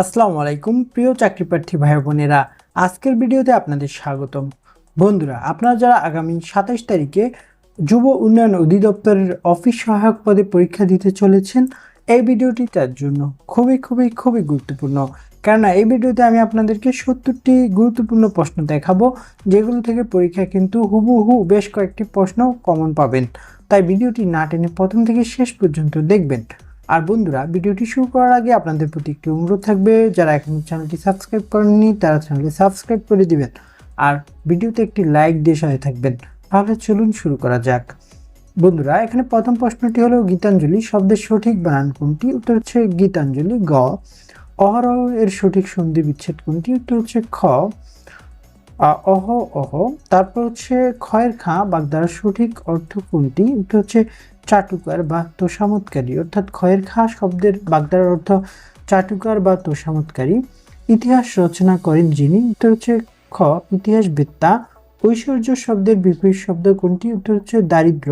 আসসালামু আলাইকুম প্রিয় চাকরিপ্রার্থী ভাই বোনেরা, আজকের ভিডিওতে আপনাদের স্বাগতম। বন্ধুরা, আপনারা যারা আগামী 27 তারিখে যুব উন্নয়ন অধিদপ্তরের অফিস সহায়ক পদে পরীক্ষা দিতে চলেছেন, এই ভিডিওটি তার জন্য খুবই গুরুত্বপূর্ণ। কেননা এই ভিডিওতে আমি আপনাদেরকে 70টি গুরুত্বপূর্ণ প্রশ্ন দেখাবো, যেগুলো থেকে পরীক্ষায় কিন্তু হুবহু বেশ কয়েকটি প্রশ্ন কমন পাবেন। তাই ভিডিওটি না টেনে প্রথম থেকে শেষ পর্যন্ত দেখবেন। আর বন্ধুরা, ভিডিওটি শুরু করার আগে আপনাদের প্রতি একটি অনুরোধ থাকবে, যারা এখনো চ্যানেলটি সাবস্ক্রাইব করেননি তারা চ্যানেলটি সাবস্ক্রাইব করে দিবেন আর ভিডিওতে একটি লাইক দিয়ে সাথে থাকবেন। তাহলে চলুন শুরু করা যাক। বন্ধুরা, এখানে প্রথম প্রশ্নটি হলো গীতাঞ্জলি শব্দের সঠিক বানান কোনটি? উত্তর হচ্ছে গীতাঞ্জলি। গ। অহরহ এর সঠিক সন্ধি বিচ্ছেদ কোনটি? উত্তর হচ্ছে খ অহ অহ। তারপর হচ্ছে খয়ের খাঁ বাগধারার সঠিক অর্থ কোনটি? উত্তর হচ্ছে চাটুকার বা তোষামতকারী। অর্থাৎ খয়ের খাঁ শব্দের বাগধারার অর্থ চাটুকার বা তোষামতকারী। ইতিহাস রচনা করেন যিনি? উত্তর হচ্ছে খ ইতিহাসবেত্তা। ঐশ্বর্য শব্দের বিপরীত শব্দ কোনটি? উত্তর হচ্ছে দারিদ্র।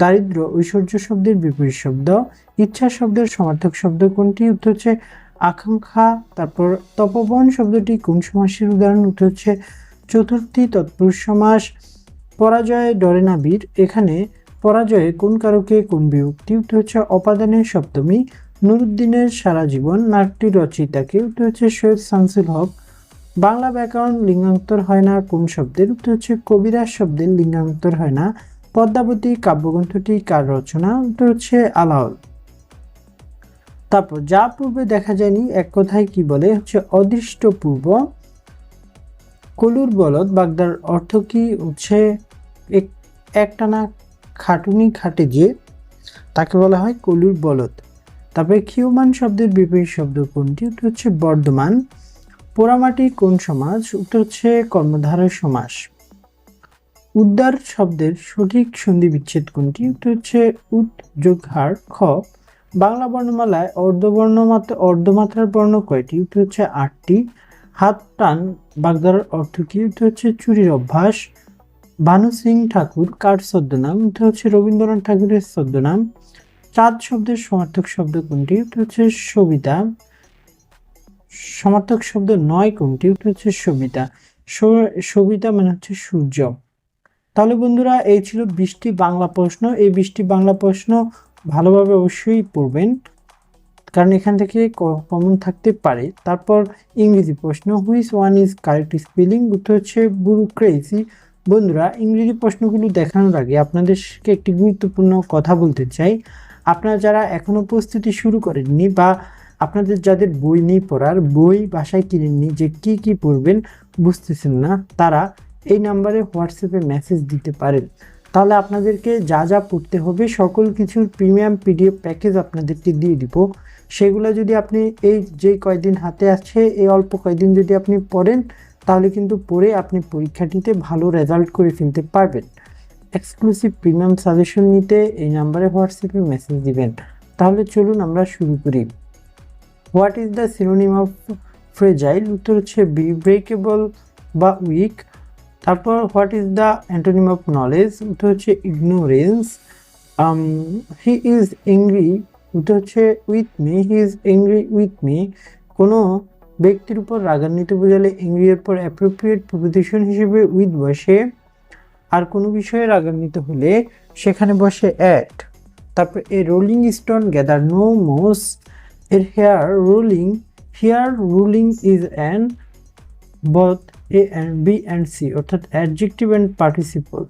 দারিদ্র ঐশ্বর্য শব্দের বিপরীত শব্দ। ইচ্ছা শব্দের সমার্থক শব্দ কোনটি? উত্তর হচ্ছে আকাঙ্ক্ষা। তারপর তপবন শব্দটি কোন সমাসের উদাহরণ? উত্তর হচ্ছে চতুর্থী তৎপুরুষ সমাস। পরাজয় ডরে না বীর, এখানে পরাজয়ে কোন কারকে কোন বিভক্তি? উত্তর হচ্ছে অপাদানের সপ্তমী। নুরুদ্দিনের সারা জীবন নাটকটির রচয়িতাকে? উত্তর হচ্ছে সৈয়দ শামসুল হক। বাংলা ব্যাকরণ লিঙ্গান্তর হয় না কোন শব্দের? উত্তর হচ্ছে কবিরাজ শব্দের লিঙ্গান্তর হয় না। পদ্মাবতী কাব্যগ্রন্থটি কার রচনা? উত্তর হচ্ছে আলাওল। তারপর যা পূর্বে দেখা যায়নি এক কথায় কি বলে? হচ্ছে অদৃষ্ট পূর্ব। কলুর বলদ বাগদার অর্থ কি? হচ্ছে একটানা খাটুনি খাটে যে, তাকে বলা হয় কলুর বলদ। তারপরে ক্ষীয়মান শব্দের বিপরীত শব্দ কোনটি? উত্তর হচ্ছে বর্ধমান। পোড়ামাটি কোন সমাজ? উত্তর হচ্ছে কর্মধারয় সমাস। উদ্দার শব্দের সঠিক সন্ধি বিচ্ছেদ কোনটি? উত্তর হচ্ছে উদ যোগ হার। খ। বাংলা বর্ণমালায় অর্ধমাত্রার বর্ণ কয়টি? উত্তর হচ্ছে 8টি। হাত টান বাগধারার অর্থ কি? উত্তর হচ্ছে চুরির অভ্যাস। ভানু সিং ঠাকুর কার ছদ্মনাম? উত্তর হচ্ছে রবীন্দ্রনাথ ঠাকুরের ছদ্মনাম। চাঁদ শব্দের সমার্থক শব্দ কোনটি? উত্তর হচ্ছে সবিতা। সমার্থক শব্দ নয় কোনটি? উত্তর হচ্ছে সবিতা। সবিতা মানে হচ্ছে সূর্য। তাহলে বন্ধুরা, এই ছিল 20টি বাংলা প্রশ্ন। এই 20টি বাংলা প্রশ্ন ভালোভাবে অবশ্যই পড়বেন, কারণ এখান থেকে কমন থাকতে পারে। তারপর ইংরেজি প্রশ্ন, which one is correct spelling? উত্তর হচ্ছে ব্যুরোক্রেসি। বন্ধুরা, ইংরেজি প্রশ্নগুলো দেখানোর আগে আপনাদেরকে একটি গুরুত্বপূর্ণ কথা বলতে চাই। আপনারা যারা এখনো প্রস্তুতি শুরু করেননি বা আপনাদের যাদের বই নেই, পড়ার বই বাসায় কিনেননি, যে কি পড়বেন বুঝতেছেন না, তারা এই নাম্বারে হোয়াটসঅ্যাপে মেসেজ দিতে পারেন। তাহলে আপনাদেরকে যা পড়তে হবে সকল কিছুর প্রিমিয়াম পিডিএফ প্যাকেজ আপনাদেরকে দিয়ে দিব। সেগুলো যদি আপনি এই যে কয়দিন হাতে আছে, এই অল্প কয়দিন যদি আপনি পড়েন, তাহলে কিন্তু পড়ে আপনি পরীক্ষাটিতে ভালো রেজাল্ট করে ফেলতে পারবেন। এক্সক্লুসিভ প্রিমিয়াম সাজেশন নিতে এই নাম্বারে হোয়াটসঅ্যাপে মেসেজ দিবেন। তাহলে চলুন আমরা শুরু করি। What is the synonym of fragile? উত্তর হচ্ছে ব্রেকেবল বা উইক। তারপর what is the antonym of knowledge? উত্তর হচ্ছে ইগনোরেন্স। হি ইজ এংরি, উত্তর হচ্ছে with me. He is angry with me. কোনো ব্যক্তির উপর রাগান্বিত বোঝালে এংরি এর পর অ্যাপ্রোপ্রিয়েট প্রিপোজিশন হিসেবে উইথ বসে। আর কোনো বিষয়ে রাগান্বিত হলে সেখানে বসে অ্যাট। তারপর a rolling stone gather no moss. এর here ruling is an both A and B and C, অর্থাৎ অ্যাডজেক্টিভ অ্যান্ড পার্টিসিপল।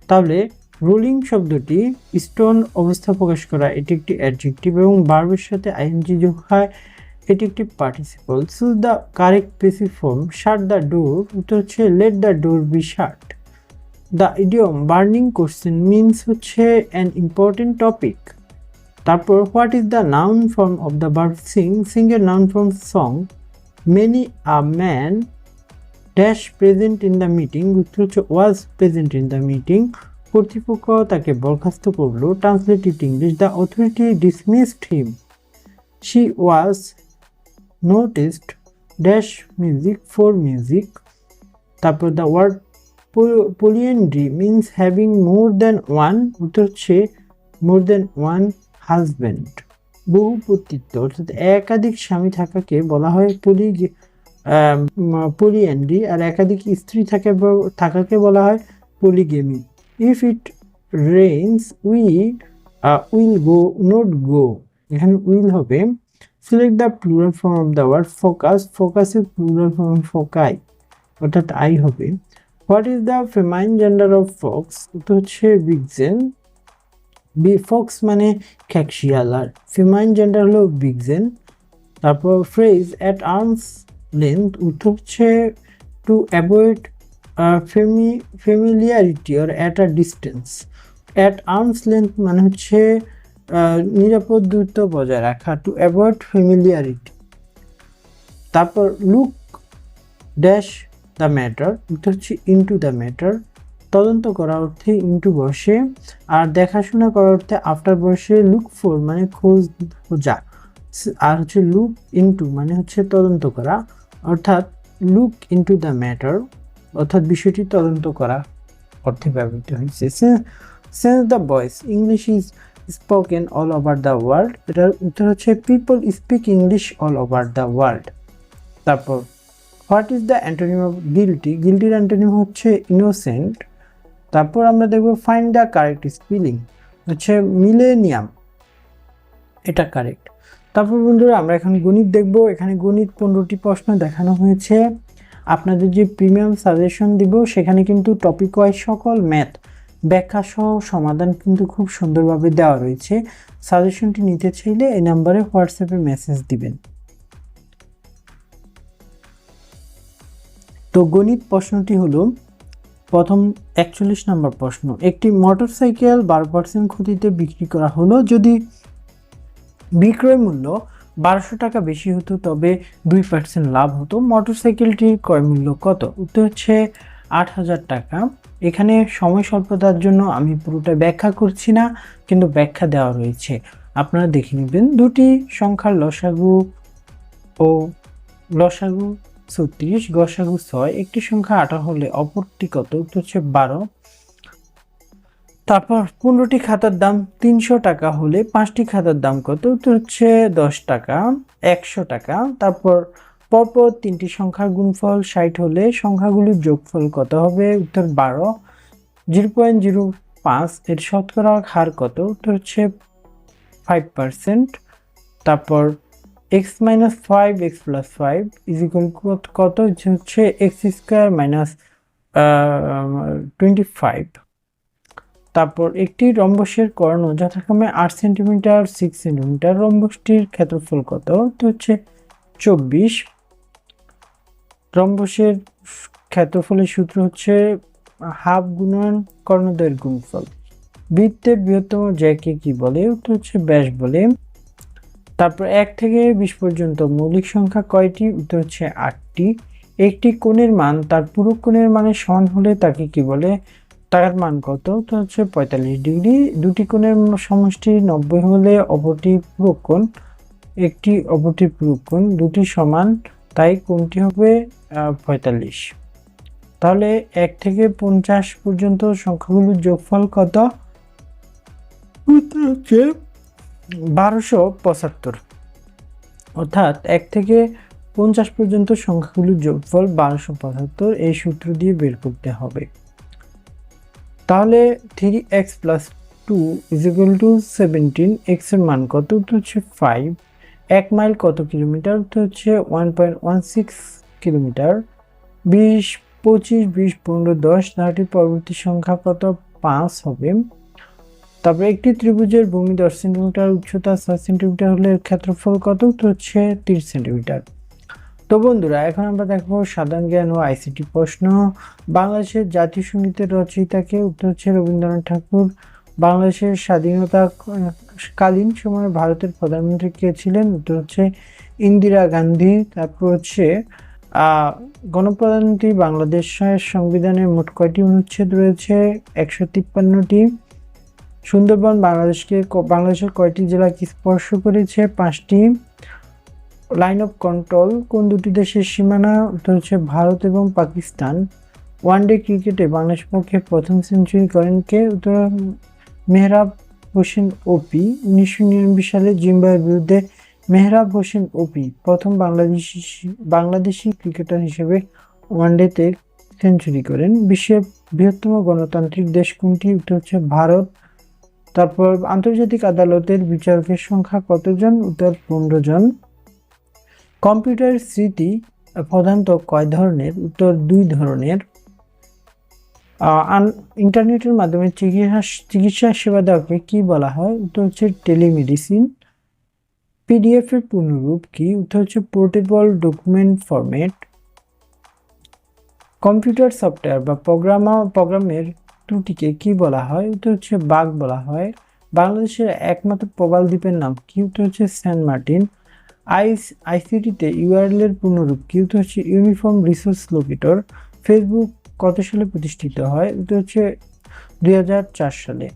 তাহলে রুলিং শব্দটি স্টোন অবস্থা প্রকাশ করা, এটি একটি অ্যাডজেক্টিভ, এবং ভার্বের সাথে আইএনজি যোগ হয়, এটি একটি participle. Choose the correct passive form. Shut the door, উত্তর হচ্ছে let the door be shut. The idiom burning question means হচ্ছে অ্যান ইম্পর্টেন্ট টপিক। তারপর what is the noun form of the verb sing? Sing এর noun form song. Many a man dash present in the meeting, উত্তর হচ্ছে was present in the meeting. কর্তৃপক্ষ তাকে বরখাস্ত করলো। Translated English, the authority dismissed him. She was noticed dash music for music. তারপর the word polyandry means having more than one, উত্তর হচ্ছে more than one husband. বহুপতিত্ব অর্থাৎ একাধিক স্বামী থাকাকে বলা হয় পলিঅ্যান্ড্রি, আর একাধিক স্ত্রী থাকাকে বলা হয় polygamy. If it rains will go not go, এখানে উইল হবে। Select the plural form of the word focus, ফোকাসের প্লুরাল ফর্ম ফোকাই অর্থাৎ আই হবে। What is the feminine gender of fox, তো হচ্ছে বিগজেন। ফক্স মানে খ্যাকশিয়াল, আর ফেমাইন জেন্ডার হলো বিগজেন। তারপর ফ্রেজ অ্যাট আর্মস লেন্থ, উত্তর হচ্ছে to avoid familiarity or at a distance. At arms length মানে হচ্ছে নিরাপদ দূরত্ব বজায় রাখা, টু অ্যাভয়েড ফ্যামিলিয়ারিটি। তারপর লুক ড্যাশ দ্য ম্যাটার, এটা হচ্ছে ইনটু দ্য ম্যাটার। তদন্ত করা অর্থে ইনটু বসে, আর দেখাশোনা করার অর্থে আফটার বসে। লুক ফর মানে খোঁজা, আর হচ্ছে লুক ইনটু মানে হচ্ছে তদন্ত করা, অর্থাৎ লুক ইনটু দ্য ম্যাটার অর্থাৎ বিষয়টি তদন্ত করা অর্থে ব্যবহৃত হয়েছে। Sense the voice, English is spoken all over the world, এটার উত্তর হচ্ছে people speak English all over the world. তারপর what is the antonym of guilty, গিল্টির অ্যান্টোনিম হচ্ছে ইনোসেন্ট। তারপর আমরা দেখব ফাইন্ড দ্য কারেক্ট স্পেলিং, হচ্ছে মিলেনিয়াম, এটা কারেক্ট। তারপর বন্ধুরা আমরা এখন গণিত দেখব। এখানে গণিত 15টি প্রশ্ন দেখানো হয়েছে। আপনাদের যে প্রিমিয়াম সাজেশন দিব সেখানে কিন্তু টপিক ওয়াইজ সকল ম্যাথ ব্যাখ্যা সহ সমাধান কিন্তু খুব সুন্দরভাবে দেওয়া রয়েছে। সাজেশনটি নিতে চাইলে এই নাম্বারে হোয়াটসঅ্যাপে মেসেজ দিবেন। তো গণিত প্রশ্নটি হলো প্রথম 41 নম্বর প্রশ্ন। একটি মোটরসাইকেল 12% ক্ষতিতে বিক্রি করা হলো, যদি বিক্রয় মূল্য 1200 টাকা বেশি হতো তবে 2% লাভ হতো। মোটরসাইকেলটির ক্রয় মূল্য কত? উত্তর হচ্ছে 8000 টাকা। এখানে সময় স্বল্পতার জন্য আমি পুরোটা ব্যাখ্যা করছি না, কিন্তু ব্যাখ্যা দেওয়া রয়েছে, আপনারা দেখে নেবেন। দুটি সংখ্যার লসাগু ও লসাগু 36, গসাগু 6, একটি সংখ্যা 18 হলে অপরটি কত? উত্তর হচ্ছে 12। তারপর 15টি খাতার দাম 300 টাকা হলে 5টি খাতার দাম কত? উত্তর হচ্ছে 10 টাকা, 100 টাকা। তারপর পরপর 3টি সংখ্যার গুণফল 60 হলে সংখ্যাগুলির যোগফল কত হবে? উত্তর 12। 0.05 এর শতকরা হার কত? উত্তর হচ্ছে 5%। তারপর x minus 5 x plus 5 is equal কত? হচ্ছে x square minus 25। তারপর একটি রম্বসের কর্ণ যথাক্রমে 8 সেন্টিমিটার 6 সেন্টিমিটার, রম্বসটির ক্ষেত্রফল কত? তো হচ্ছে 24। রম্বসের ক্ষেত্রফলের সূত্র হচ্ছে হাফ গুণন কর্ণদ্বয়ের গুণফল। বৃত্তের বৃহত্তম জ্যাকে কি বলে? উত্তর হচ্ছে ব্যাস বলে। তারপর 1 থেকে 20 পর্যন্ত মৌলিক সংখ্যা কয়টি? উত্তর হচ্ছে 8টি। একটি কোণের মান তার পুরো কোণের মানের সমান হলে তাকে কি বলে? তার মান কত? তো হচ্ছে 45 ডিগ্রি। দুটি কোণের সমষ্টি 90 হলে অপরটি পূরক কোণ, একটি অপরটি পূরক কোণ, দুটি সমান, তাই কোণটি হবে 45। তাহলে 1 থেকে 50 পর্যন্ত সংখ্যাগুলোর যোগফল কত? উত্তর হচ্ছে 1275। অর্থাৎ 1 থেকে 50 পর্যন্ত সংখ্যাগুলোর যোগফল 1275 এই সূত্র দিয়ে বের করতে হবে। তাহলে 3x plus 2 is equal to 17, x এর মান কত? উত্তর হচ্ছে 5। 1 মাইল কত কিলোমিটার? উত্তর হচ্ছে 1.16 কিলোমিটার। 20, 25, 20, 15, 10, ধারাটির পরবর্তী সংখ্যা কত? 5 হবে। তারপরে একটি ত্রিভুজের ভূমি 10 সেন্টিমিটার, উচ্চতা 6 সেন্টিমিটার হলে ক্ষেত্রফল কত? উত্তর হচ্ছে 30 সেন্টিমিটার। তো বন্ধুরা এখন আমরা দেখবো সাধারণ জ্ঞান ও আইসিটি প্রশ্ন। বাংলাদেশের জাতীয় সঙ্গীতের রচয়িতাকে? উত্তর হচ্ছে রবীন্দ্রনাথ ঠাকুর। বাংলাদেশের স্বাধীনতা কালীন সময়ে ভারতের প্রধানমন্ত্রী কে ছিলেন? উত্তর হচ্ছে ইন্দিরা গান্ধী। তারপর হচ্ছে গণপ্রজাতন্ত্রী বাংলাদেশের সংবিধানে মোট কয়টি অনুচ্ছেদ রয়েছে? 153টি। সুন্দরবন বাংলাদেশের কয়টি জেলাকে স্পর্শ করেছে? 5টি। লাইন অফ কন্ট্রোল কোন দুটি দেশের সীমানা? উত্তর হচ্ছে ভারত এবং পাকিস্তান। ওয়ানডে ক্রিকেটে বাংলাদেশের পক্ষে প্রথম সেঞ্চুরি করেন কে? উত্তর মেহরাব হোসেন ওপি। 1999 সালে জিম্বাবুয়ের বিরুদ্ধে মেহরাব হোসেন ওপি প্রথম বাংলাদেশি ক্রিকেটার হিসেবে ওয়ানডেতে সেঞ্চুরি করেন। বিশ্বের বৃহত্তম গণতান্ত্রিক দেশ কোনটি? উত্তর হচ্ছে ভারত। তারপর আন্তর্জাতিক আদালতের বিচারকের সংখ্যা কতজন? উত্তর 15 জন। কম্পিউটার স্মৃতি প্রধানত কয় ধরনের? উত্তর 2 ধরনের। ইন্টারনেটের মাধ্যমে চিকিৎসা সেবা দেওয়াকে কি বলা হয়? উত্তর হচ্ছে টেলিমেডিসিন। পিডিএফ এর পূর্ণরূপ কি? উত্তর হচ্ছে portable document format. Computer software বা প্রোগ্রামের ত্রুটিকে কি বলা হয়? উত্তর হচ্ছে বাগ বলা হয়। বাংলাদেশের একমাত্র প্রবাল দ্বীপের নাম কি? উত্তর হচ্ছে সেন্ট মার্টিন। আইসিটিতে ইউআরএল এর পূর্ণরূপ কি? উত্তর হচ্ছে ইউনিফর্ম রিসোর্স লোকেটর। ফেসবুক কত সালে প্রতিষ্ঠিত হয়? উত্তর হচ্ছে 2004 সালে।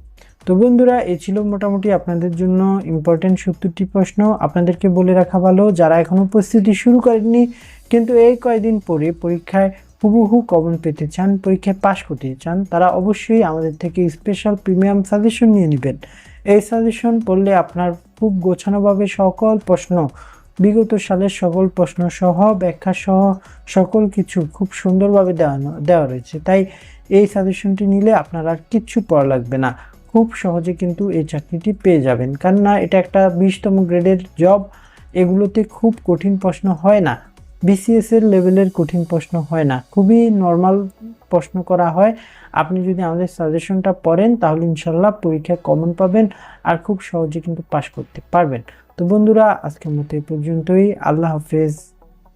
তো বন্ধুরা, এই ছিল মোটামুটি আপনাদের জন্য ইম্পর্টেন্ট 70টি প্রশ্ন। আপনাদেরকে বলে রাখা ভালো, যারা এখনো প্রস্তুতি শুরু করেননি কিন্তু এই কয়েকদিন পরে পরীক্ষায় হুবহু কমন পেতে চান, পরীক্ষায় পাশ করতে চান, তারা অবশ্যই আমাদের থেকে স্পেশাল প্রিমিয়াম সাজেশন নিয়ে নেবেন। এই সাজেশন পড়লে আপনার খুব গোছানোভাবে সকল প্রশ্ন, বিগত সালের সকল প্রশ্ন সহ ব্যাখ্যা সহ সকল কিছু খুব সুন্দরভাবে দেওয়া রয়েছে। তাই এই সাজেশনটি নিলে আপনার আর কিচ্ছু পড়া লাগবে না, খুব সহজে কিন্তু এই চাকরিটি পেয়ে যাবেন। কেননা এটা একটা 20তম গ্রেডের জব, এগুলোতে খুব কঠিন প্রশ্ন হয় না, বিসিএস এর লেভেলের কঠিন প্রশ্ন হয় না, খুবই নর্মাল প্রশ্ন করা হয়। আপনি যদি আমাদের সাজেশনটা পড়েন তাহলে ইনশাল্লাহ পরীক্ষায় কমন পাবেন আর খুব সহজে কিন্তু পাশ করতে পারবেন। তো বন্ধুরা, আজকের মতো এই পর্যন্তই। আল্লাহ হাফেজ।